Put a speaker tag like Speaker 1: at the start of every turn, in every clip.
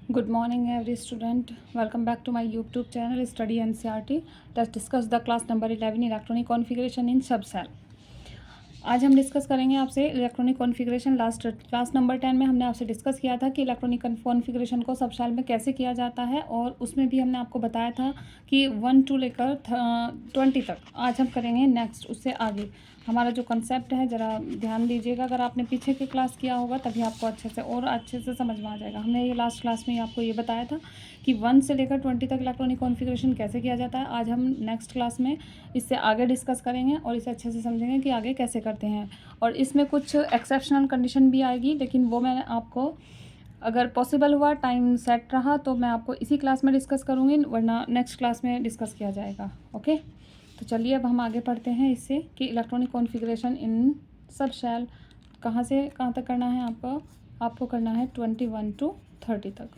Speaker 1: Good morning, every student. Welcome back to my YouTube channel Study NCERT. Let's discuss the class number 11 electronic configuration in subcell. आज हम discuss करेंगे आपसे electronic configuration. Last class number 10 में हमने आपसे discuss किया था कि इलेक्ट्रॉनिक कॉन्फ़िगरेशन को सब सेल में कैसे किया जाता है, और उसमें भी हमने आपको बताया था कि 1 to लेकर 20 तक। आज हम करेंगे नेक्स्ट, उससे आगे हमारा जो कंसेप्ट है, ज़रा ध्यान दीजिएगा। अगर आपने पीछे की क्लास किया होगा तभी आपको अच्छे से समझ में आ जाएगा। हमने ये लास्ट क्लास में ही आपको ये बताया था कि 1 से लेकर 20 तक इलेक्ट्रॉनिक कॉन्फ़िगरेशन कैसे किया जाता है। आज हम नेक्स्ट क्लास में इससे आगे डिस्कस करेंगे और इसे अच्छे से समझेंगे कि आगे कैसे करते हैं। और इसमें कुछ एक्सेप्शनल कंडीशन भी आएगी, लेकिन वो मैं आपको, अगर पॉसिबल हुआ, टाइम सेट रहा, तो मैं आपको इसी क्लास में डिस्कस करूँगी, वरना नेक्स्ट क्लास में डिस्कस किया जाएगा। ओके, तो चलिए अब हम आगे पढ़ते हैं इससे कि इलेक्ट्रॉनिक कॉन्फ़िगरेशन इन सब शेल कहाँ से कहाँ तक करना है। आपको करना है 21 to 30 तक,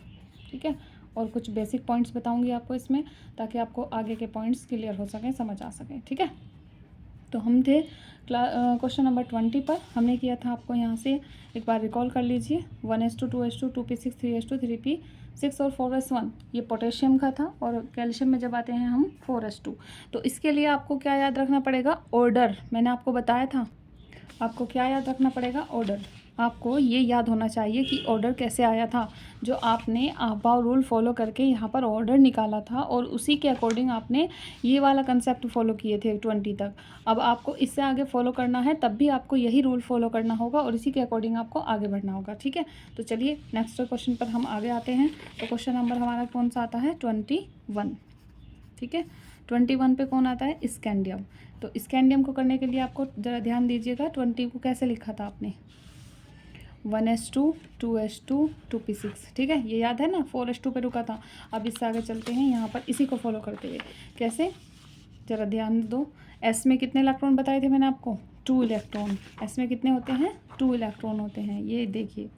Speaker 1: ठीक है। और कुछ बेसिक पॉइंट्स बताऊंगी आपको इसमें, ताकि आपको आगे के पॉइंट्स क्लियर हो सकें, समझ आ सकें, ठीक है। तो हम थे क्वेश्चन नंबर 20 पर। हमने किया था, आपको यहाँ से एक बार रिकॉल कर लीजिए। 1s2 2s2 2p6 3s2 3p6 और 4s1 ये पोटेशियम का था, और कैल्शियम में जब आते हैं हम 4s2। तो इसके लिए आपको क्या याद रखना पड़ेगा? ऑर्डर। मैंने आपको बताया था, आपको क्या याद रखना पड़ेगा? ऑर्डर। आपको ये याद होना चाहिए कि ऑर्डर कैसे आया था, जो आपने अबाव रूल फॉलो करके यहाँ पर ऑर्डर निकाला था, और उसी के अकॉर्डिंग आपने ये वाला कंसेप्ट फॉलो किए थे 20 तक। अब आपको इससे आगे फॉलो करना है, तब भी आपको यही रूल फॉलो करना होगा, और इसी के अकॉर्डिंग आपको आगे बढ़ना होगा, ठीक है। तो चलिए नेक्स्ट क्वेश्चन पर हम आगे आते हैं। तो क्वेश्चन नंबर हमारा कौन सा आता है? 21, ठीक है। 21 पे कौन आता है? स्कैंडियम। तो स्कैंडियम को करने के लिए आपको ज़रा ध्यान दीजिएगा। 20 को कैसे लिखा था आपने? 1s2 2s2 2p6, ठीक है, ये याद है ना। 4s2 पे रुका था। अब इससे आगे चलते हैं, यहाँ पर इसी को फॉलो करते हुए कैसे, ज़रा ध्यान दो। एस में कितने इलेक्ट्रॉन बताए थे मैंने आपको? 2 इलेक्ट्रॉन। एस में कितने होते हैं? 2 इलेक्ट्रॉन होते हैं। ये देखिए,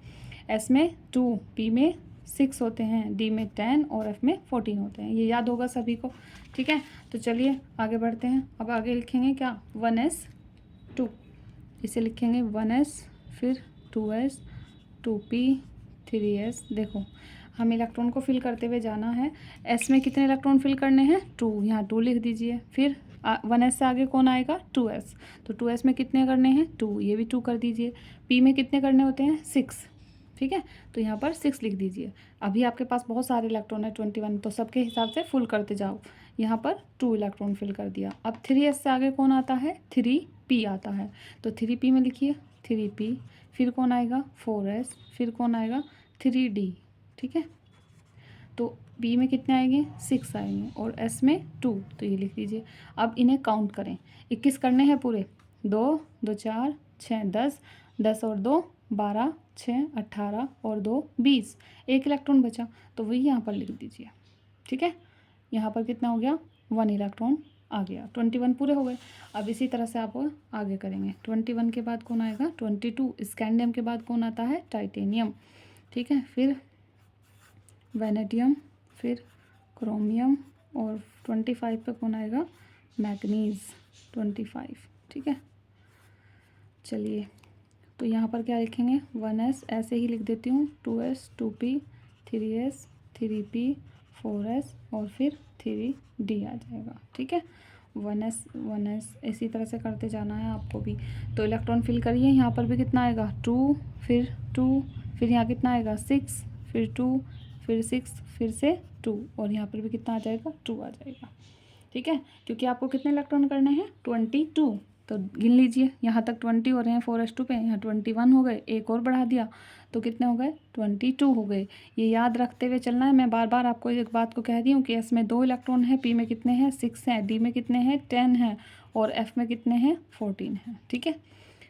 Speaker 1: एस में 2, पी में 6 होते हैं, डी में 10 और एफ में 14 होते हैं। ये याद होगा सभी को, ठीक है। तो चलिए आगे बढ़ते हैं। अब आगे लिखेंगे क्या? 1s2, इसे लिखेंगे 1s, फिर 2s, 2p, 3s। देखो, हम इलेक्ट्रॉन को फिल करते हुए जाना है। एस में कितने इलेक्ट्रॉन फिल करने हैं? 2, यहाँ 2 लिख दीजिए। फिर 1s से आगे कौन आएगा? 2s। तो 2s में कितने करने हैं? 2, ये भी 2 कर दीजिए। p में कितने करने होते हैं? 6, ठीक है। तो यहाँ पर 6 लिख दीजिए। अभी आपके पास बहुत सारे इलेक्ट्रॉन है 21, तो सबके हिसाब से फुल करते जाओ। यहाँ पर 2 इलेक्ट्रॉन फिल कर दिया। अब 3s से आगे कौन आता है? 3p आता है। तो 3p में लिखिए 3p, फिर कौन आएगा? 4s, फिर कौन आएगा? 3d, ठीक है। तो b में कितने आएंगे? 6 आएंगे, और s में 2, तो ये लिख दीजिए। अब इन्हें काउंट करें। 21 करने हैं पूरे। 2 2 4 6 10, 10 और 2 12, 6 18 और 2 20। एक इलेक्ट्रॉन बचा, तो वही यहाँ पर लिख दीजिए, ठीक है। यहाँ पर कितना हो गया? 1 इलेक्ट्रॉन आ गया। 21 पूरे हो गए। अब इसी तरह से आप आगे करेंगे। 21 के बाद कौन आएगा? 22। स्कैंडियम के बाद कौन आता है? टाइटेनियम, ठीक है। फिर वैनेडियम, फिर क्रोमियम, और 25 पे कौन आएगा? मैग्नीज 25, ठीक है। चलिए, तो यहाँ पर क्या लिखेंगे? 1s ऐसे ही लिख देती हूँ, 2s 2p 3s 3p 4s और फिर 3d आ जाएगा, ठीक है। 1s इसी तरह से करते जाना है आपको भी। तो इलेक्ट्रॉन फिल करिए। यहाँ पर भी कितना आएगा? 2, फिर 2, फिर यहाँ कितना आएगा? 6, फिर 2, फिर 6, फिर से 2, और यहाँ पर भी कितना आ जाएगा? 2 आ जाएगा, ठीक है। क्योंकि आपको कितने इलेक्ट्रॉन करने हैं? 22। तो गिन लीजिए, यहाँ तक 20 हो रहे हैं 4s2 पे, यहाँ 21 हो गए, एक और बढ़ा दिया तो कितने हो गए? 22 हो गए। ये याद रखते हुए चलना है। मैं बार बार आपको एक बात को कह दी हूँ कि एस में 2 इलेक्ट्रॉन है, पी में कितने हैं? 6 हैं, डी में कितने हैं? 10 हैं, और एफ में कितने हैं? 14 हैं, ठीक है।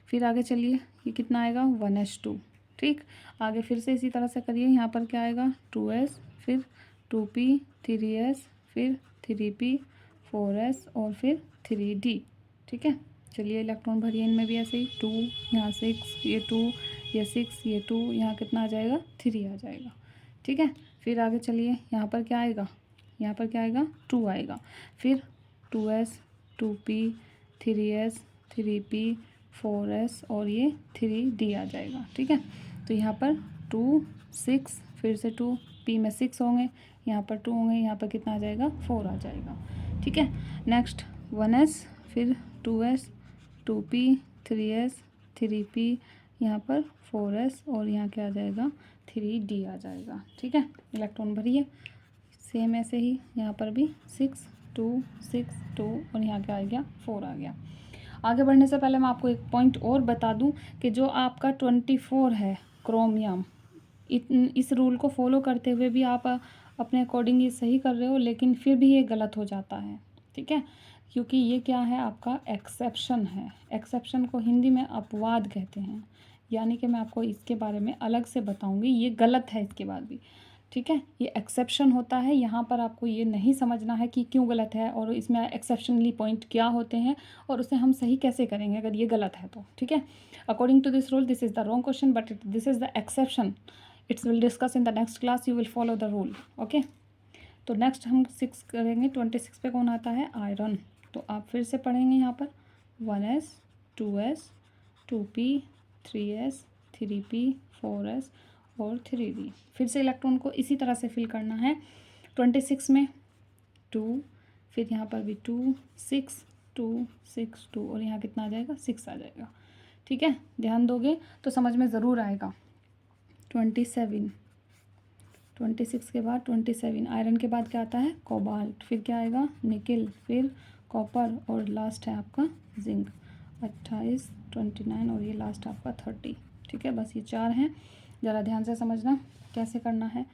Speaker 1: फिर आगे चलिए, ये कितना आएगा? 1s2, ठीक। आगे फिर से इसी तरह से करिए। यहाँ पर क्या आएगा? 2s, फिर 2p 3s, फिर 3p 4s और फिर 3d, ठीक है। चलिए इलेक्ट्रॉन भरिए इनमें भी ऐसे ही। 2, यहाँ 6, ये 2, ये 6, ये 2, यहाँ कितना आ जाएगा? 3 आ जाएगा, ठीक है। फिर आगे चलिए, यहाँ पर क्या आएगा? यहाँ पर क्या आएगा? 2 आएगा। फिर 2s 2p 3s 3p 4s और ये 3d आ जाएगा, ठीक है। तो यहाँ पर 2 6, फिर से 2 P में 6 होंगे, यहाँ पर 2 होंगे, यहाँ पर कितना आ जाएगा 4 आ जाएगा। ठीक है, नेक्स्ट 1s, फिर 2s, 2p, 3s, 3p, यहाँ पर 4s और यहाँ क्या आ जाएगा 3d आ जाएगा। ठीक है, इलेक्ट्रॉन भरिए। सेम ऐसे ही यहाँ पर भी 6 2 6 2 और यहाँ क्या आ गया 4 आ गया। आगे बढ़ने से पहले मैं आपको एक पॉइंट और बता दूं कि जो आपका 24 है क्रोमियम, इस रूल को फॉलो करते हुए भी आप अपने अकॉर्डिंग ये सही कर रहे हो, लेकिन फिर भी ये गलत हो जाता है। ठीक है, क्योंकि ये क्या है आपका एक्सेप्शन है। एक्सेप्शन को हिंदी में अपवाद कहते हैं, यानी कि मैं आपको इसके बारे में अलग से बताऊंगी, ये गलत है इसके बाद भी। ठीक है, ये एक्सेप्शन होता है, यहाँ पर आपको ये नहीं समझना है कि क्यों गलत है और इसमें एक्सेप्शनली पॉइंट क्या होते हैं और उसे हम सही कैसे करेंगे अगर ये गलत है तो। ठीक है, according to this rule this is the wrong question but this is the exception. It's will discuss in the next class, you will follow the rule. Okay, तो नेक्स्ट हम 6 करेंगे। 26 पे कौन आता है आयरन, तो आप फिर से पढ़ेंगे यहाँ पर 1s 2s 2p 3s 3p 4s और 3d। फिर से इलेक्ट्रॉन को इसी तरह से फिल करना है। 26 में 2, फिर यहाँ पर भी 2 6 2 6 2 और यहाँ कितना आ जाएगा 6 आ जाएगा। ठीक है, ध्यान दोगे तो समझ में ज़रूर आएगा। 26 के बाद 27, आयरन के बाद क्या आता है कोबाल्ट, फिर क्या आएगा निकिल, फिर कॉपर और लास्ट है आपका जिंक। 28 29 और ये लास्ट आपका 30। ठीक है, बस ये 4 हैं, ज़रा ध्यान से समझना कैसे करना है।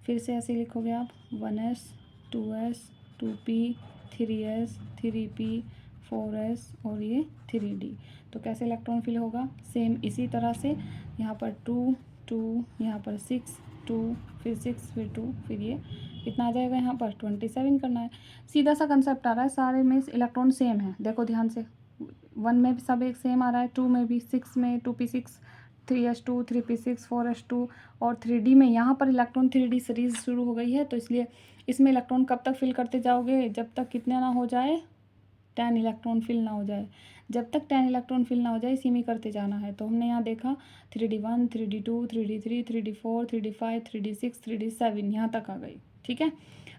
Speaker 1: फिर से ऐसे लिखोगे आप 1s 2s 2p 3s 3p 4s और ये 3d। तो कैसे इलेक्ट्रॉन फिल होगा, सेम इसी तरह से, यहाँ पर 2 2 यहाँ पर 6 2 फिर 6 फिर 2 फिर ये कितना आ जाएगा यहाँ पर 27 करना है। सीधा सा कंसेप्ट आ रहा है, सारे में इलेक्ट्रॉन सेम है, देखो ध्यान से। 1 में भी सब एक सेम आ रहा है, 2 में भी, 6 में 2p6 3s2 3p6 4s2 और 3d में यहाँ पर इलेक्ट्रॉन 3d सीरीज शुरू हो गई है, तो इसलिए इसमें इलेक्ट्रॉन कब तक फिल करते जाओगे, जब तक कितने ना हो जाए 10 इलेक्ट्रॉन फिल ना हो जाए। जब तक 10 इलेक्ट्रॉन फिल ना हो जाए इसी में करते जाना है। तो हमने यहाँ देखा 3d1 3d2 3d3 3d4 3d5 3d6 3d7 यहाँ तक आ गई। ठीक है,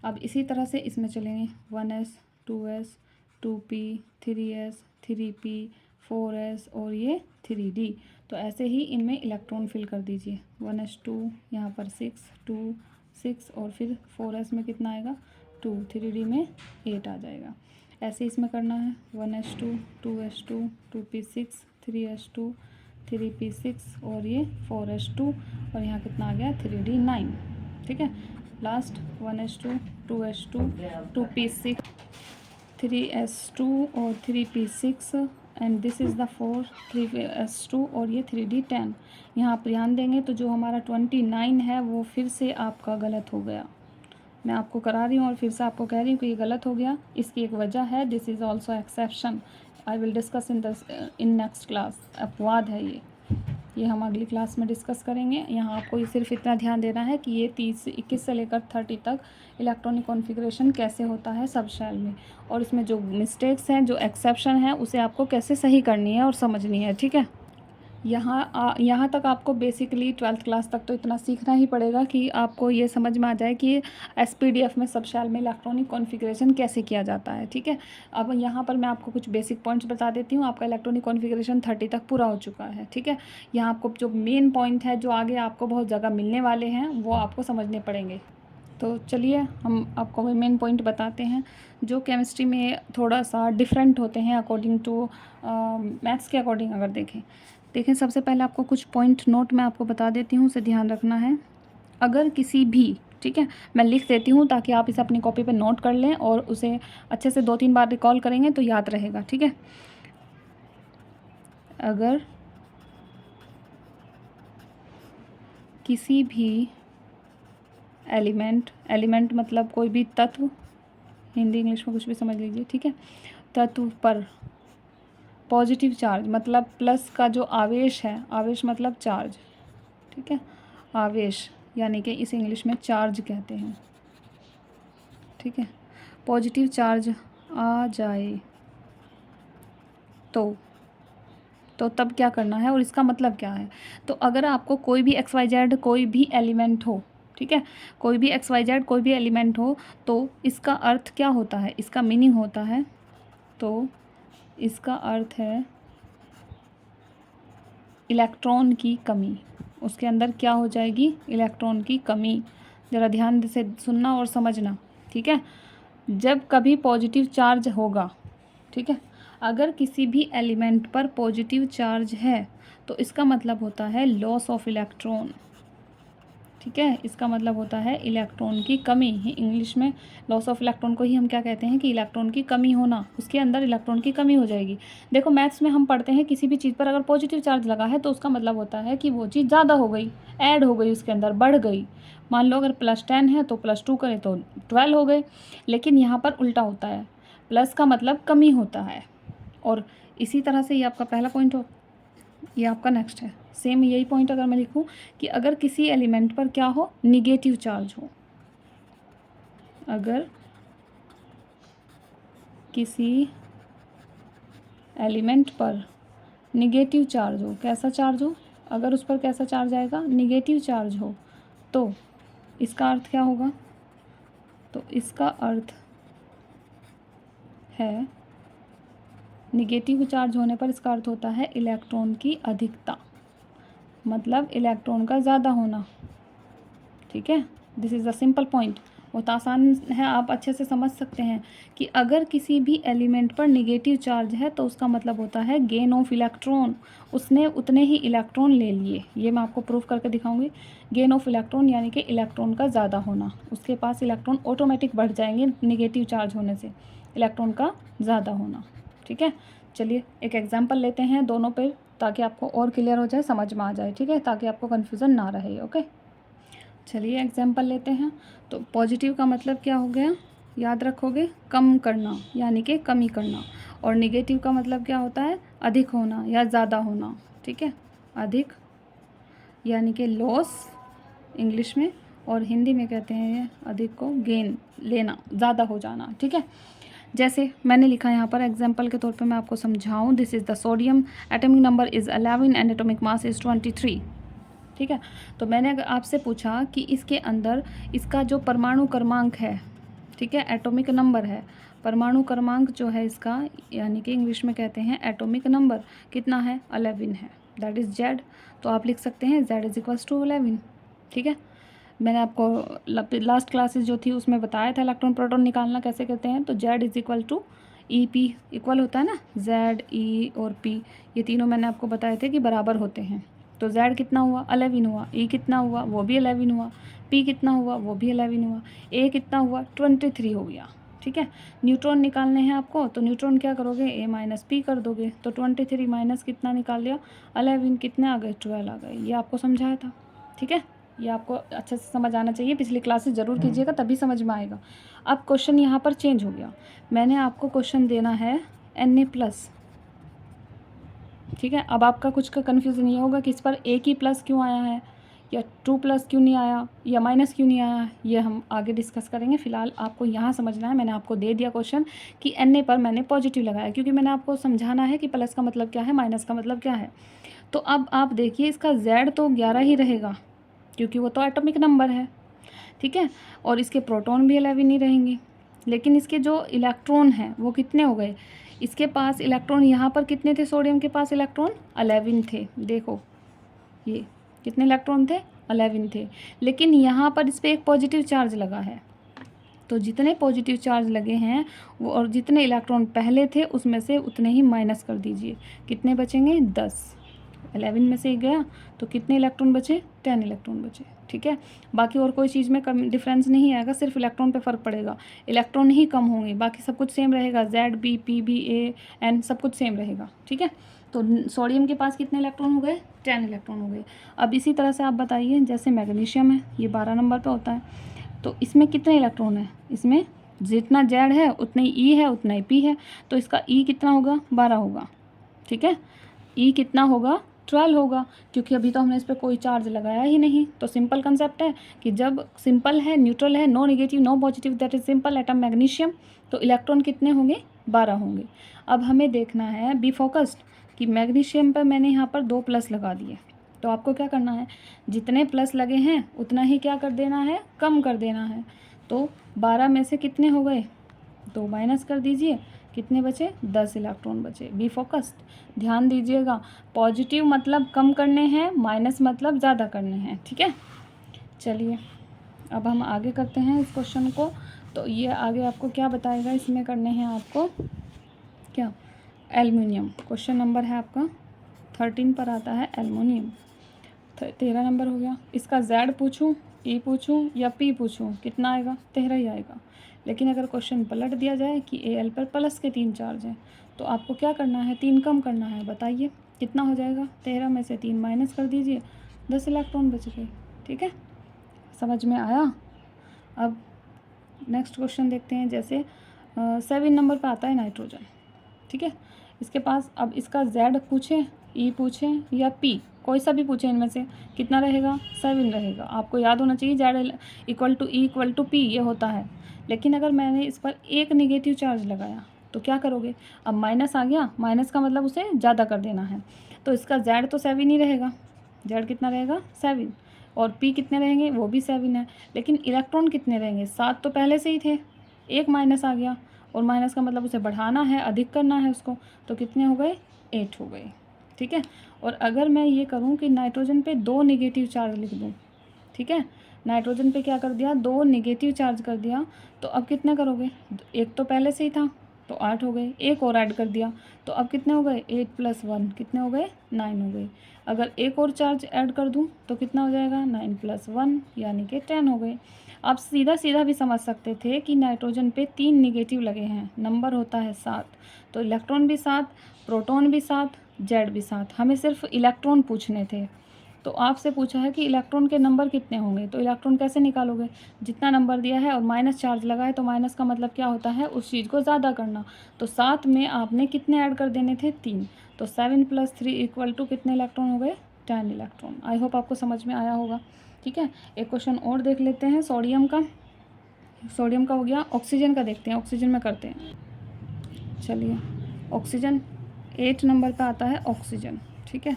Speaker 1: अब इसी तरह से इसमें चलेंगे 1s 2s 2p 3s 3p 4s और ये 3d। तो ऐसे ही इनमें इलेक्ट्रॉन फिल कर दीजिए। 1s2 यहाँ पर 6 2 6 और फिर 4s में कितना आएगा 2, 3d में 8 आ जाएगा। ऐसे इसमें करना है 1s2 2s2 2p6 3s2 3p6 और ये 4s2 और यहाँ कितना आ गया 3d 9। ठीक है, last 1s2 2s2 2p6 3s2 और 3p6 and this is the 4 3s2 और ये 3d 10। यहाँ आप ध्यान देंगे तो जो हमारा 29 है वो फिर से आपका गलत हो गया। मैं आपको करा रही हूँ और फिर से आपको कह रही हूँ कि ये गलत हो गया, इसकी एक वजह है, this is also exception, I will discuss in next class. अपवाद है ये हम अगली क्लास में डिस्कस करेंगे। यहाँ आपको ये सिर्फ इतना ध्यान देना है कि ये 21 से लेकर 30 तक इलेक्ट्रॉनिक कॉन्फ़िगरेशन कैसे होता है सब शेल में, और इसमें जो मिस्टेक्स हैं जो एक्सेप्शन है उसे आपको कैसे सही करनी है और समझनी है। ठीक है, यहाँ तक आपको बेसिकली 12th क्लास तक तो इतना सीखना ही पड़ेगा कि आपको ये समझ में आ जाए कि SPDF में सब शेल में इलेक्ट्रॉनिक कॉन्फ़िगरेशन कैसे किया जाता है। ठीक है, अब यहाँ पर मैं आपको कुछ बेसिक पॉइंट्स बता देती हूँ। आपका इलेक्ट्रॉनिक कॉन्फ़िगरेशन 30 तक पूरा हो चुका है। ठीक है, यहाँ आपको जो मेन पॉइंट है जो आगे आपको बहुत जगह मिलने वाले हैं वो आपको समझने पड़ेंगे। तो चलिए हम आपको मेन पॉइंट बताते हैं जो केमिस्ट्री में थोड़ा सा डिफरेंट होते हैं अकॉर्डिंग टू मैथ्स के अकॉर्डिंग। अगर देखें सबसे पहले आपको कुछ पॉइंट नोट मैं आपको बता देती हूँ, उसे ध्यान रखना है। अगर किसी भी, ठीक है, मैं लिख देती हूँ ताकि आप इसे अपनी कॉपी पे नोट कर लें और उसे अच्छे से 2-3 बार रिकॉल करेंगे तो याद रहेगा। ठीक है, अगर किसी भी एलिमेंट मतलब कोई भी तत्व, हिंदी इंग्लिश में कुछ भी समझ लीजिए। ठीक है, तत्व पर पॉजिटिव चार्ज मतलब प्लस का जो आवेश है, आवेश मतलब चार्ज। ठीक है, आवेश यानी कि इसे इंग्लिश में चार्ज कहते हैं। ठीक है, पॉजिटिव चार्ज आ जाए तो तब क्या करना है और इसका मतलब क्या है। तो अगर आपको कोई भी XYZ कोई भी एलिमेंट हो, ठीक है। कोई भी XYZ कोई भी एलिमेंट हो तो इसका अर्थ क्या होता है, इसका मीनिंग होता है, तो इसका अर्थ है इलेक्ट्रॉन की कमी। उसके अंदर क्या हो जाएगी, इलेक्ट्रॉन की कमी। ज़रा ध्यान से सुनना और समझना, ठीक है। जब कभी पॉजिटिव चार्ज होगा, ठीक है, अगर किसी भी एलिमेंट पर पॉजिटिव चार्ज है तो इसका मतलब होता है लॉस ऑफ इलेक्ट्रॉन, ठीक है। इसका मतलब होता है इलेक्ट्रॉन की कमी। इंग्लिश में लॉस ऑफ इलेक्ट्रॉन को ही हम क्या कहते हैं कि इलेक्ट्रॉन की कमी होना, उसके अंदर इलेक्ट्रॉन की कमी हो जाएगी। देखो मैथ्स में हम पढ़ते हैं किसी भी चीज़ पर अगर पॉजिटिव चार्ज लगा है तो उसका मतलब होता है कि वो चीज़ ज़्यादा हो गई, ऐड हो गई, उसके अंदर बढ़ गई। मान लो अगर +10 है तो +2 करें तो 12 हो गए, लेकिन यहाँ पर उल्टा होता है, प्लस का मतलब कमी होता है। और इसी तरह से ये आपका पहला पॉइंट हो, ये आपका नेक्स्ट है। सेम यही पॉइंट अगर मैं लिखूं कि अगर किसी एलिमेंट पर क्या हो, निगेटिव चार्ज हो, अगर किसी एलिमेंट पर निगेटिव चार्ज हो, कैसा चार्ज हो, अगर उस पर कैसा चार्ज आएगा, निगेटिव चार्ज हो, तो इसका अर्थ क्या होगा, तो इसका अर्थ है निगेटिव चार्ज होने पर इसका अर्थ होता है इलेक्ट्रॉन की अधिकता, मतलब इलेक्ट्रॉन का ज़्यादा होना, ठीक है। This is the simple point. बहुत आसान है, आप अच्छे से समझ सकते हैं कि अगर किसी भी एलिमेंट पर निगेटिव चार्ज है तो उसका मतलब होता है गेन ऑफ इलेक्ट्रॉन, उसने उतने ही इलेक्ट्रॉन ले लिए। ये मैं आपको प्रूफ करके दिखाऊंगी। गेन ऑफ इलेक्ट्रॉन यानी कि इलेक्ट्रॉन का ज़्यादा होना, उसके पास इलेक्ट्रॉन ऑटोमेटिक बढ़ जाएंगे निगेटिव चार्ज होने से, इलेक्ट्रॉन का ज़्यादा होना, ठीक है। चलिए एक एग्जाम्पल लेते हैं दोनों पे, ताकि आपको और क्लियर हो जाए, समझ में आ जाए, ठीक है, ताकि आपको कन्फ्यूज़न ना रहे। ओके, चलिए एग्जाम्पल लेते हैं। तो पॉजिटिव का मतलब क्या हो गया, याद रखोगे, कम करना यानी कि कमी करना, और निगेटिव का मतलब क्या होता है, अधिक होना या ज़्यादा होना, ठीक है। अधिक यानी कि लॉस इंग्लिश में, और हिंदी में कहते हैं अधिक को गेन, लेना, ज़्यादा हो जाना, ठीक है। जैसे मैंने लिखा यहाँ पर एग्जाम्पल के तौर पे मैं आपको समझाऊँ, this is the sodium, atomic number is 11 and atomic mass is 23, ठीक है। तो मैंने अगर आपसे पूछा कि इसके अंदर इसका जो परमाणु क्रमांक है, ठीक है, एटॉमिक नंबर है, परमाणु क्रमांक जो है इसका, यानी कि इंग्लिश में कहते हैं एटॉमिक नंबर, कितना है, 11 है, दैट इज़ जेड। तो आप लिख सकते हैं Z इज़ इक्वल्स टू 11, ठीक है। मैंने आपको लास्ट क्लासेस जो थी उसमें बताया था इलेक्ट्रॉन प्रोटॉन निकालना कैसे करते हैं। तो Z is equal to EP, equal होता है ना, Z E और P, ये तीनों मैंने आपको बताए थे कि बराबर होते हैं। तो Z कितना हुआ, 11 हुआ, E कितना हुआ, वो भी 11 हुआ, P कितना हुआ, वो भी 11 हुआ, A कितना हुआ, 23 हो गया, ठीक है। न्यूट्रॉन निकालने हैं आपको, तो न्यूट्रॉन क्या करोगे, A माइनस P कर दोगे, तो 23 माइनस कितना निकाल लिया, 11, कितने आ गए, 12 आ गए। ये आपको समझाया था, ठीक है। ये आपको अच्छे से समझ आना चाहिए, पिछली क्लासेस ज़रूर कीजिएगा तभी समझ में आएगा। अब क्वेश्चन यहाँ पर चेंज हो गया, मैंने आपको क्वेश्चन देना है Na+, ठीक है। अब आपका कुछ का कन्फ्यूज़न ये होगा कि इस पर A की प्लस क्यों आया है, या 2+ क्यों नहीं आया, या माइनस क्यों नहीं आया, ये हम आगे डिस्कस करेंगे। फ़िलहाल आपको यहाँ समझना है, मैंने आपको दे दिया क्वेश्चन कि Na पर मैंने पॉजिटिव लगाया, क्योंकि मैंने आपको समझाना है कि प्लस का मतलब क्या है, माइनस का मतलब क्या है। तो अब आप देखिए, इसका Z तो 11 ही रहेगा, क्योंकि वो तो एटॉमिक नंबर है, ठीक है, और इसके प्रोटॉन भी 11 ही रहेंगे। लेकिन इसके जो इलेक्ट्रॉन हैं वो कितने हो गए, इसके पास इलेक्ट्रॉन यहाँ पर कितने थे, सोडियम के पास इलेक्ट्रॉन 11 थे, देखो ये कितने इलेक्ट्रॉन थे, 11 थे। लेकिन यहाँ पर इस पर एक पॉजिटिव चार्ज लगा है, तो जितने पॉजिटिव चार्ज लगे हैं वो, और जितने इलेक्ट्रॉन पहले थे उसमें से उतने ही माइनस कर दीजिए, कितने बचेंगे, 10। 11 में से गया तो कितने इलेक्ट्रॉन बचे, 10 इलेक्ट्रॉन बचे, ठीक है। बाकी और कोई चीज़ में कम डिफरेंस नहीं आएगा, सिर्फ इलेक्ट्रॉन पे फ़र्क पड़ेगा, इलेक्ट्रॉन ही कम होंगे, बाकी सब कुछ सेम रहेगा, Z B P B A N सब कुछ सेम रहेगा, ठीक है। तो सोडियम के पास कितने इलेक्ट्रॉन हो गए, 10 इलेक्ट्रॉन हो गए। अब इसी तरह से आप बताइए, जैसे मैग्नीशियम है, ये 12 नंबर पर होता है, तो इसमें कितने इलेक्ट्रॉन है, इसमें जितना Z है उतना ही E है, उतना ही P है, तो इसका E कितना होगा, 12 होगा, ठीक है। E कितना होगा, 12 होगा, क्योंकि अभी तो हमने इस पर कोई चार्ज लगाया ही नहीं। तो सिंपल कंसेप्ट है कि जब सिंपल है, न्यूट्रल है, no negative no positive, that is simple atom magnesium, तो इलेक्ट्रॉन कितने होंगे, 12 होंगे। अब हमें देखना है, बी फोकस्ड, कि मैग्नीशियम पर मैंने यहाँ पर 2+ लगा दिए, तो आपको क्या करना है, जितने प्लस लगे हैं उतना ही क्या कर देना है, कम कर देना है। तो 12 में से कितने हो गए, 2 माइनस कर दीजिए, कितने बचे, 10 इलेक्ट्रॉन बचे। बी फोकस्ड, ध्यान दीजिएगा, पॉजिटिव मतलब कम करने हैं, माइनस मतलब ज़्यादा करने हैं, ठीक है। चलिए अब हम आगे करते हैं इस क्वेश्चन को। तो ये आगे आपको क्या बताएगा, इसमें करने हैं आपको क्या, एल्युमिनियम। क्वेश्चन नंबर है आपका 13 पर आता है एल्युमिनियम। 13 नंबर हो गया। इसका जेड पूछूं, ई पूछूं या पी पूछूं, कितना आएगा, 13 ही आएगा। लेकिन अगर क्वेश्चन पलट दिया जाए कि ए एल पर प्लस के 3 चार्ज हैं, तो आपको क्या करना है, 3 कम करना है। बताइए कितना हो जाएगा, 13 में से 3 माइनस कर दीजिए, 10 इलेक्ट्रॉन बच गए, ठीक है। समझ में आया। अब नेक्स्ट क्वेश्चन देखते हैं। जैसे 7 नंबर पर आता है नाइट्रोजन, ठीक है। इसके पास अब इसका जेड पूछें, ई पूछें या पी, कोई सा भी पूछें इनमें से, कितना रहेगा, 7 रहेगा। आपको याद होना चाहिए Z equal to E equal to P ये होता है। लेकिन अगर मैंने इस पर एक निगेटिव चार्ज लगाया तो क्या करोगे, अब माइनस आ गया, माइनस का मतलब उसे ज़्यादा कर देना है। तो इसका जेड तो 7 ही रहेगा, जेड कितना रहेगा, 7, और पी कितने रहेंगे, वो भी 7 है। लेकिन इलेक्ट्रॉन कितने रहेंगे, 7 तो पहले से ही थे, एक माइनस आ गया, और माइनस का मतलब उसे बढ़ाना है, अधिक करना है उसको, तो कितने हो गए, 8 हो गए, ठीक है। और अगर मैं ये करूँ कि नाइट्रोजन पे 2 निगेटिव चार्ज लिख दूँ, ठीक है, नाइट्रोजन पे क्या कर दिया, 2 निगेटिव चार्ज कर दिया, तो अब कितने करोगे, एक तो पहले से ही था तो 8 हो गए, एक और ऐड कर दिया तो अब कितने हो गए, 8 + 1 कितने हो गए, 9 हो गए। अगर एक और चार्ज ऐड कर दूं तो कितना हो जाएगा, 9 + 1 यानी कि 10 हो गए। आप सीधा सीधा भी समझ सकते थे कि नाइट्रोजन पे 3 निगेटिव लगे हैं, नंबर होता है 7, तो इलेक्ट्रॉन भी 7, प्रोटॉन भी 7, जेड भी 7। हमें सिर्फ इलेक्ट्रॉन पूछने थे। तो आपसे पूछा है कि इलेक्ट्रॉन के नंबर कितने होंगे, तो इलेक्ट्रॉन कैसे निकालोगे, जितना नंबर दिया है और माइनस चार्ज लगा है, तो माइनस का मतलब क्या होता है, उस चीज़ को ज़्यादा करना। तो 7 में आपने कितने ऐड कर देने थे, 3, तो 7 + 3 = कितने इलेक्ट्रॉन हो गए, 10 इलेक्ट्रॉन। आई होप आपको समझ में आया होगा, ठीक है। एक क्वेश्चन और देख लेते हैं सोडियम का। सोडियम का हो गया, ऑक्सीजन का देखते हैं, ऑक्सीजन में करते हैं। चलिए ऑक्सीजन 8 नंबर पे आता है ऑक्सीजन, ठीक है।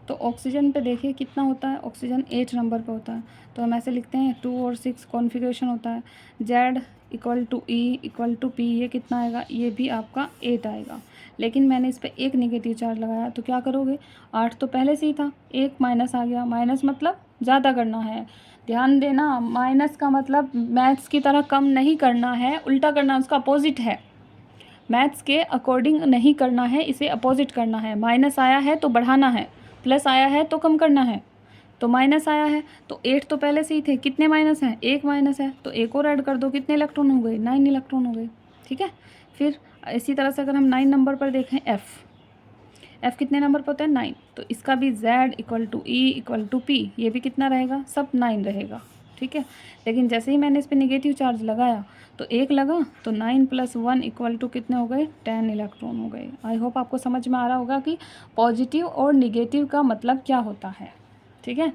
Speaker 1: तो ऑक्सीजन पे देखिए कितना होता है, ऑक्सीजन 8 नंबर पे होता है। तो हम ऐसे लिखते हैं 2 और 6 कॉन्फ़िगरेशन होता है। जेड = ई = पी, ये कितना आएगा, ये भी आपका 8 आएगा। लेकिन मैंने इस पर एक निगेटिव चार्ज लगाया, तो क्या करोगे, 8 तो पहले से ही था, एक माइनस आ गया, माइनस मतलब ज़्यादा करना है। ध्यान देना, माइनस का मतलब मैथ्स की तरह कम नहीं करना है, उल्टा करना, उसका अपोजिट है। मैथ्स के अकॉर्डिंग नहीं करना है, इसे अपोजिट करना है। माइनस आया है तो बढ़ाना है, प्लस आया है तो कम करना है। तो माइनस आया है तो 8 तो पहले से ही थे, कितने माइनस हैं, एक माइनस है, तो एक और ऐड कर दो, कितने इलेक्ट्रॉन हो गए, 9 इलेक्ट्रॉन हो गए, ठीक है। फिर इसी तरह से अगर हम 9 नंबर पर देखें, एफ़ कितने नंबर पर होता है, 9, तो इसका भी जेड = ई = पी, ये भी कितना रहेगा, सब 9 रहेगा, ठीक है। लेकिन जैसे ही मैंने इस पर निगेटिव चार्ज लगाया तो एक लगा, तो 9 + 1 = कितने हो गए, 10 इलेक्ट्रॉन हो गए। आई होप आपको समझ में आ रहा होगा कि पॉजिटिव और निगेटिव का मतलब क्या होता है, ठीक है।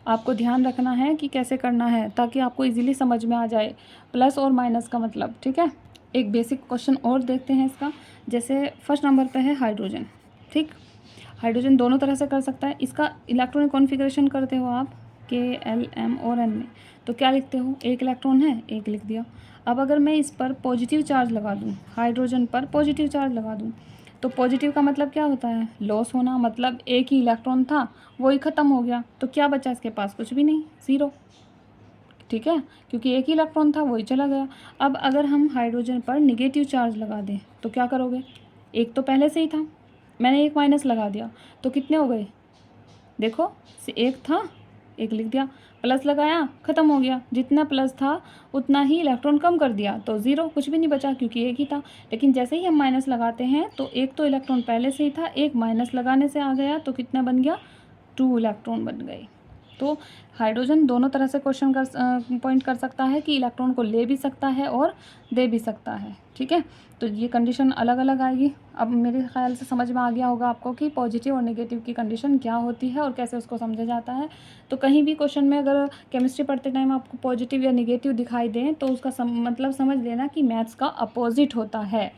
Speaker 1: आपको ध्यान रखना है कि कैसे करना है, ताकि आपको इजीली समझ में आ जाए प्लस और माइनस का मतलब, ठीक है। एक बेसिक क्वेश्चन और देखते हैं इसका। जैसे फर्स्ट नंबर पे है हाइड्रोजन, ठीक। हाइड्रोजन दोनों तरह से कर सकता है। इसका इलेक्ट्रॉनिक कॉन्फ़िगरेशन करते हो आप के, एल, एम और एन में, तो क्या लिखते हो, एक इलेक्ट्रॉन है, एक लिख दिया। अब अगर मैं इस पर पॉजिटिव चार्ज लगा दूँ, हाइड्रोजन पर पॉजिटिव चार्ज लगा दूँ, तो पॉजिटिव का मतलब क्या होता है, लॉस होना, मतलब एक ही इलेक्ट्रॉन था वही ख़त्म हो गया, तो क्या बचा इसके पास, कुछ भी नहीं, 0, ठीक है, क्योंकि एक ही इलेक्ट्रॉन था वही चला गया। अब अगर हम हाइड्रोजन पर निगेटिव चार्ज लगा दें तो क्या करोगे, एक तो पहले से ही था, मैंने एक माइनस लगा दिया, तो कितने हो गए, देखो एक था, एक लिख दिया, प्लस लगाया, ख़त्म हो गया, जितना प्लस था उतना ही इलेक्ट्रॉन कम कर दिया, तो 0, कुछ भी नहीं बचा क्योंकि एक ही था। लेकिन जैसे ही हम माइनस लगाते हैं तो एक तो इलेक्ट्रॉन पहले से ही था, एक माइनस लगाने से आ गया, तो कितना बन गया, 2 इलेक्ट्रॉन बन गए। तो हाइड्रोजन दोनों तरह से क्वेश्चन कर पॉइंट कर सकता है कि इलेक्ट्रॉन को ले भी सकता है और दे भी सकता है, ठीक है। तो ये कंडीशन अलग अलग आएगी। अब मेरे ख्याल से समझ में आ गया होगा आपको कि पॉजिटिव और नेगेटिव की कंडीशन क्या होती है और कैसे उसको समझा जाता है। तो कहीं भी क्वेश्चन में अगर केमिस्ट्री पढ़ते टाइम आपको पॉजिटिव या नेगेटिव दिखाई दें तो उसका मतलब समझ लेना कि मैथ्स का अपोजिट होता है,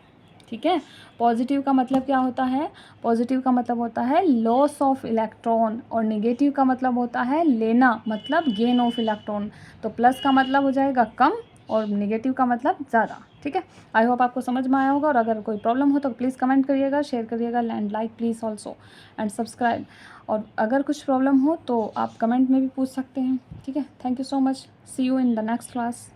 Speaker 1: ठीक है। पॉजिटिव का मतलब क्या होता है? पॉजिटिव का मतलब होता है लॉस ऑफ इलेक्ट्रॉन, और नेगेटिव का मतलब होता है लेना, मतलब गेन ऑफ इलेक्ट्रॉन। तो प्लस का मतलब हो जाएगा कम और नेगेटिव का मतलब ज़्यादा। ठीक है, आई होप आपको समझ में आया होगा। और अगर कोई प्रॉब्लम हो तो प्लीज़ कमेंट करिएगा, शेयर करिएगा, and like please also and subscribe. और अगर कुछ प्रॉब्लम हो तो आप कमेंट में भी पूछ सकते हैं। ठीक है, thank you so much, see you in the next class.